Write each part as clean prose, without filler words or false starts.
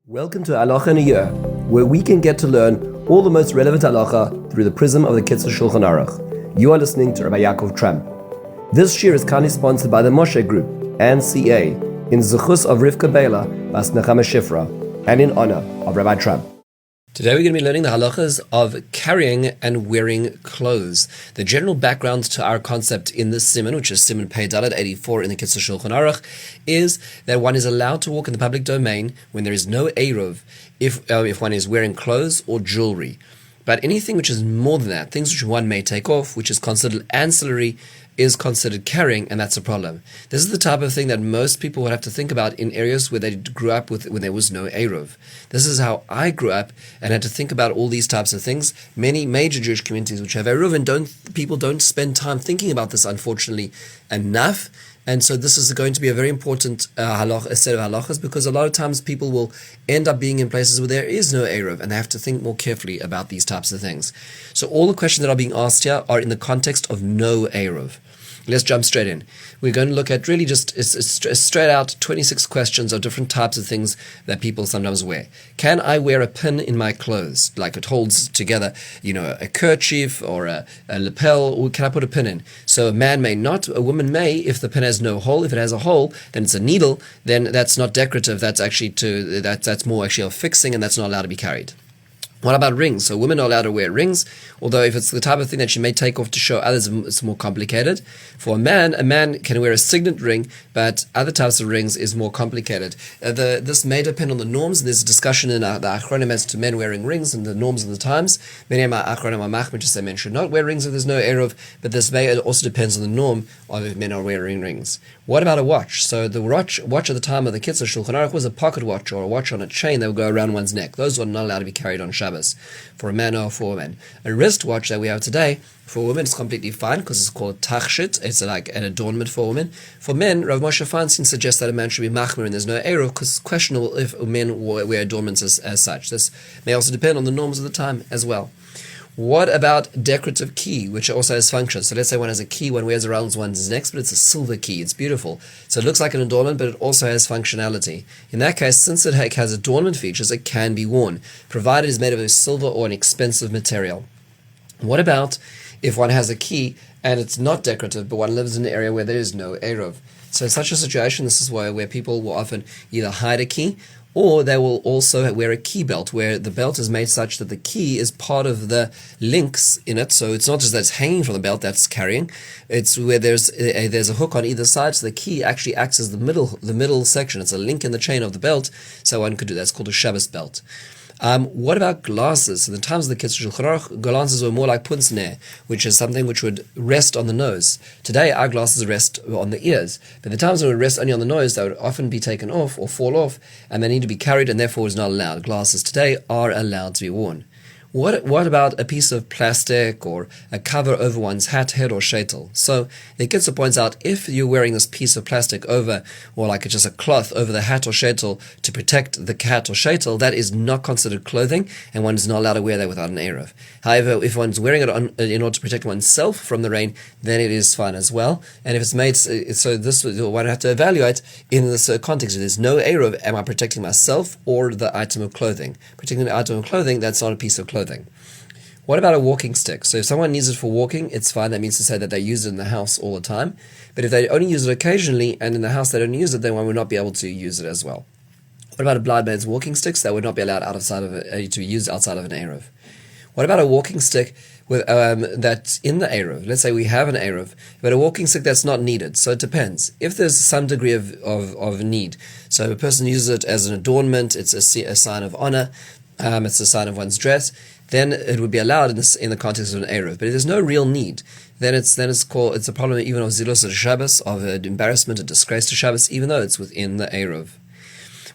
Welcome to Halacha in a Year, where we can get to learn all the most relevant halacha through the prism of the Kitzur Shulchan Aruch. You are listening to Rabbi Ya'akov Trump. This year is kindly sponsored by the Moshe Group and CA in zechus of Rivka Biela bas נחמה Shifra and in honor of Rabbi Trump. Today we're going to be learning the halachas of carrying and wearing clothes. The general background to our concept in this Siman, which is Siman Pei Dalet 84 in the Kitzur Shulchan Aruch, is that one is allowed to walk in the public domain when there is no eruv, if one is wearing clothes or jewelry. But anything which is more than that, things which one may take off, which is considered ancillary, is considered carrying, and that's a problem. This is the type of thing that most people would have to think about in areas where they grew up with when there was no eruv. This is how I grew up and had to think about all these types of things. Many major Jewish communities which have eruv, and people don't spend time thinking about this, unfortunately, enough. And so this is going to be a very important a set of halachas, because a lot of times people will end up being in places where there is no eruv, and they have to think more carefully about these types of things. So all the questions that are being asked here are in the context of no eruv. Let's jump straight in. We're going to look at really just straight out 26 questions of different types of things that people sometimes wear. Can I wear a pin in my clothes? Like it holds together, a kerchief or a lapel, or can I put a pin in? So a man may not, a woman may, if the pin has no hole. If it has a hole, then it's a needle, then that's not decorative, that's actually that's more actually a fixing, and that's not allowed to be carried. What about rings? So women are allowed to wear rings, although if it's the type of thing that she may take off to show others, it's more complicated. For a man can wear a signet ring, but other types of rings is more complicated. This may depend on the norms. There's a discussion in the Adornments as to men wearing rings and the norms of the times. Many of my Achronim are machmir to say men should not wear rings if there's no eruv, but this may also depends on the norm of if men are wearing rings. What about a watch? So the watch at the time of the Kitzur Shulchan Aruch was a pocket watch or a watch on a chain that would go around one's neck. Those were not allowed to be carried on Shabbos for a man or for a woman. A wristwatch that we have today for women is completely fine because it's called tachshit. It's like an adornment for women. For men, Rav Moshe Feinstein suggests that a man should be machmir and there's no eruv, because it's questionable if men wear adornments as such. This may also depend on the norms of the time as well. What about decorative key, which also has function? So let's say one has a key one wears around one's neck, but it's a silver key. It's beautiful. So it looks like an adornment, but it also has functionality. In that case, since it has adornment features, it can be worn, provided it's made of a silver or an expensive material. What about if one has a key and it's not decorative, but one lives in an area where there is no eruv? So in such a situation, this is where people will often either hide a key, or they will also wear a key belt, where the belt is made such that the key is part of the links in it. So it's not just that it's hanging from the belt that's carrying. It's where there's a hook on either side, so the key actually acts as the middle section. It's a link in the chain of the belt, so one could do that. It's called a Shabbos belt. What about glasses? In the times of the Kitzur Shulchan Aruch, glasses were more like punzner, which is something which would rest on the nose. Today, our glasses rest on the ears. But the times when it would rest only on the nose, they would often be taken off or fall off, and they need to be carried, and therefore is not allowed. Glasses today are allowed to be worn. What about a piece of plastic or a cover over one's hat, head, or shaitel? So the Kitzur points out, if you're wearing this piece of plastic over, or like just a cloth over the hat or shaitel to protect the hat or shaitel, that is not considered clothing, and one is not allowed to wear that without an eruv. However, if one's wearing it in order to protect oneself from the rain, then it is fine as well. And if it's made, so this one would have to evaluate in this context. If there's no eruv, am I protecting myself or the item of clothing? Protecting the item of clothing, that's not a piece of clothing. What about a walking stick? So if someone needs it for walking, it's fine. That means to say that they use it in the house all the time. But if they only use it occasionally, and in the house they don't use it, then one would not be able to use it as well. What about a blind man's walking sticks? That would not be allowed to be used outside of an eruv. What about a walking stick with that's in the eruv? Let's say we have an eruv, but a walking stick that's not needed. So it depends. If there's some degree of need, so a person uses it as an adornment, it's a sign of honor, it's a sign of one's dress, then it would be allowed in the context of an eruv. But if there's no real need, then it's a problem even of zilus Shabbos, of embarrassment, a disgrace to Shabbos, even though it's within the eruv.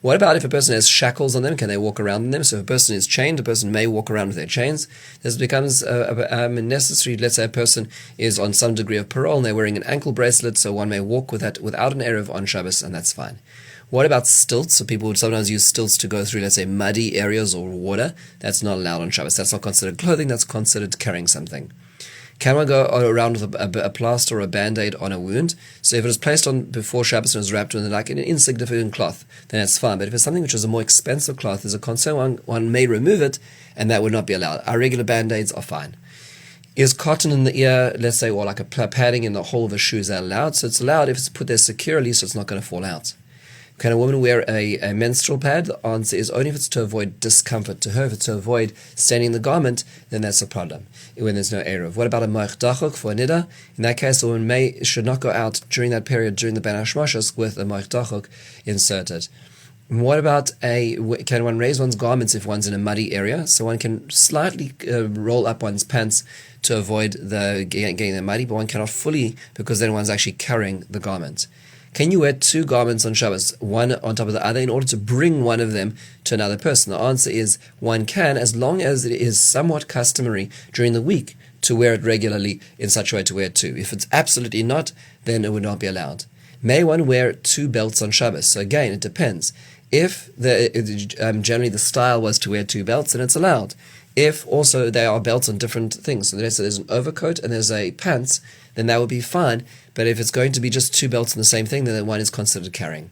What about if a person has shackles on them? Can they walk around in them? So if a person is chained, a person may walk around with their chains. This becomes necessary. Let's say a person is on some degree of parole and they're wearing an ankle bracelet, so one may walk with that without an eruv on Shabbos, and that's fine. What about stilts? So people would sometimes use stilts to go through, let's say, muddy areas or water. That's not allowed on Shabbos. That's not considered clothing. That's considered carrying something. Can one go around with a plaster or a band-aid on a wound? So if it was placed on before Shabbos and was wrapped in like an insignificant cloth, then that's fine. But if it's something which is a more expensive cloth, there's a concern one may remove it, and that would not be allowed. Our regular band-aids are fine. Is cotton in the ear, let's say, or like a padding in the hole of a shoe, is that allowed? So it's allowed if it's put there securely, so it's not going to fall out. Can a woman wear a menstrual pad? The answer is only if it's to avoid discomfort to her. If it's to avoid staining the garment, then that's a problem, when there's no eruv. What about a moich for a nida? In that case, a woman should not go out during that period, during the ben hashmashos, with a moich inserted. What about can one raise one's garments if one's in a muddy area? So one can slightly roll up one's pants to avoid getting them muddy, but one cannot fully, because then one's actually carrying the garment. Can you wear two garments on Shabbos, one on top of the other, in order to bring one of them to another person? The answer is one can, as long as it is somewhat customary during the week to wear it regularly in such a way to wear two. If it's absolutely not, then it would not be allowed. May one wear two belts on Shabbos? So again, it depends. If generally the style was to wear two belts, then it's allowed. If also they are belts on different things, so there's an overcoat and there's a pants, then that would be fine. But if it's going to be just two belts in the same thing, then one is considered carrying.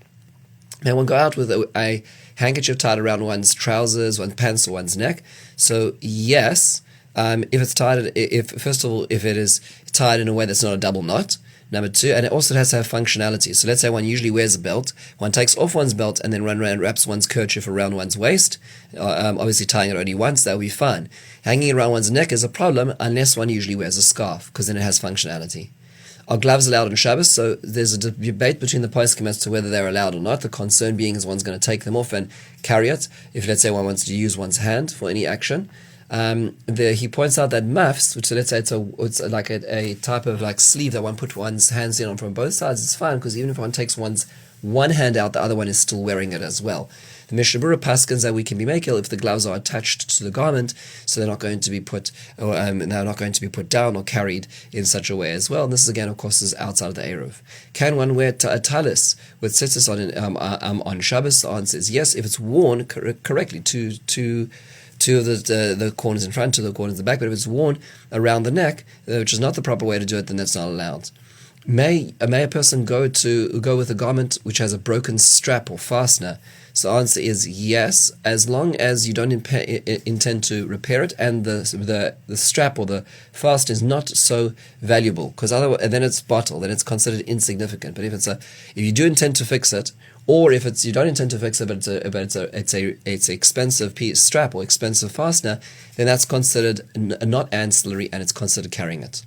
May one go out with a handkerchief tied around one's trousers, one's pants, or one's neck? So yes, if it's tied, first of all, if it is tied in a way that's not a double knot. Number two, and it also has to have functionality. So let's say one usually wears a belt, one takes off one's belt and then wraps one's kerchief around one's waist, obviously tying it only once, that would be fine. Hanging around one's neck is a problem unless one usually wears a scarf, because then it has functionality. Are gloves allowed on Shabbos? So there's a debate between the poskim as to whether they're allowed or not. The concern being is one's going to take them off and carry it, if let's say one wants to use one's hand for any action. He points out that muffs, which, so let's say it's like a type of like sleeve that one put one's hands in on from both sides, it's fine, because even if one takes one hand out, the other one is still wearing it as well. The Mishnah Berurah paskins that we can be makel if the gloves are attached to the garment, so they're not going to be put down or carried in such a way as well. And this is again, of course, is outside of the eruv. Can one wear a talis with tzitzis on Shabbos? The answer is yes, if it's worn correctly. Two of the corners in front, two of the corners in the back, but if it's worn around the neck, which is not the proper way to do it, then that's not allowed. May a person go with a garment which has a broken strap or fastener? So the answer is yes, as long as you don't intend to repair it, and the strap or the fastener is not so valuable, because otherwise then it's bottle, then it's considered insignificant. But if you do intend to fix it, or if you don't intend to fix it, but it's an expensive piece strap or expensive fastener, then that's considered not ancillary, and it's considered carrying it.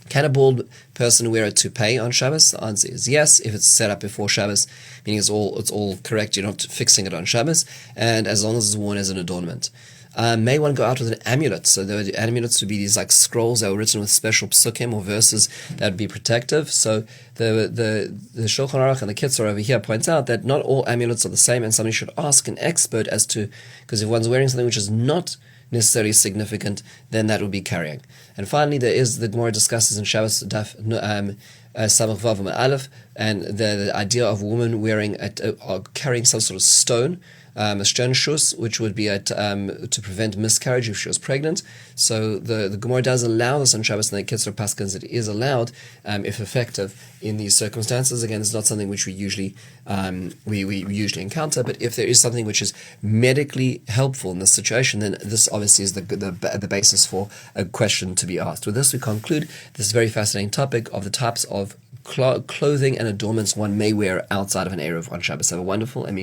Can a bald person wear a toupee on Shabbos? The answer is yes, if it's set up before Shabbos, meaning it's all correct, you're not fixing it on Shabbos, and as long as it's worn as an adornment. May one go out with an amulet? So the amulets would be these like scrolls that were written with special psukim or verses that would be protective. So the Shulchan Aruch and the Kitzur over here points out that not all amulets are the same, and somebody should ask an expert as to, because if one's wearing something which is not necessarily significant, then that would be carrying. And finally, the Gemara discusses in Shabbos Daf Samach Vav and Aleph, and the idea of a woman wearing carrying some sort of stone, a stone shus, which would be to prevent miscarriage if she was pregnant. So the Gemara does allow this on Shabbos, and the Kitzur paskins it is allowed if effective in these circumstances. Again, it's not something which we usually we usually encounter, but if there is something which is medically helpful in this situation, then this obviously is the basis for a question to be asked. With this, we conclude this very fascinating topic of the types of clothing and adornments one may wear outside of an eruv on Shabbos. Have a wonderful and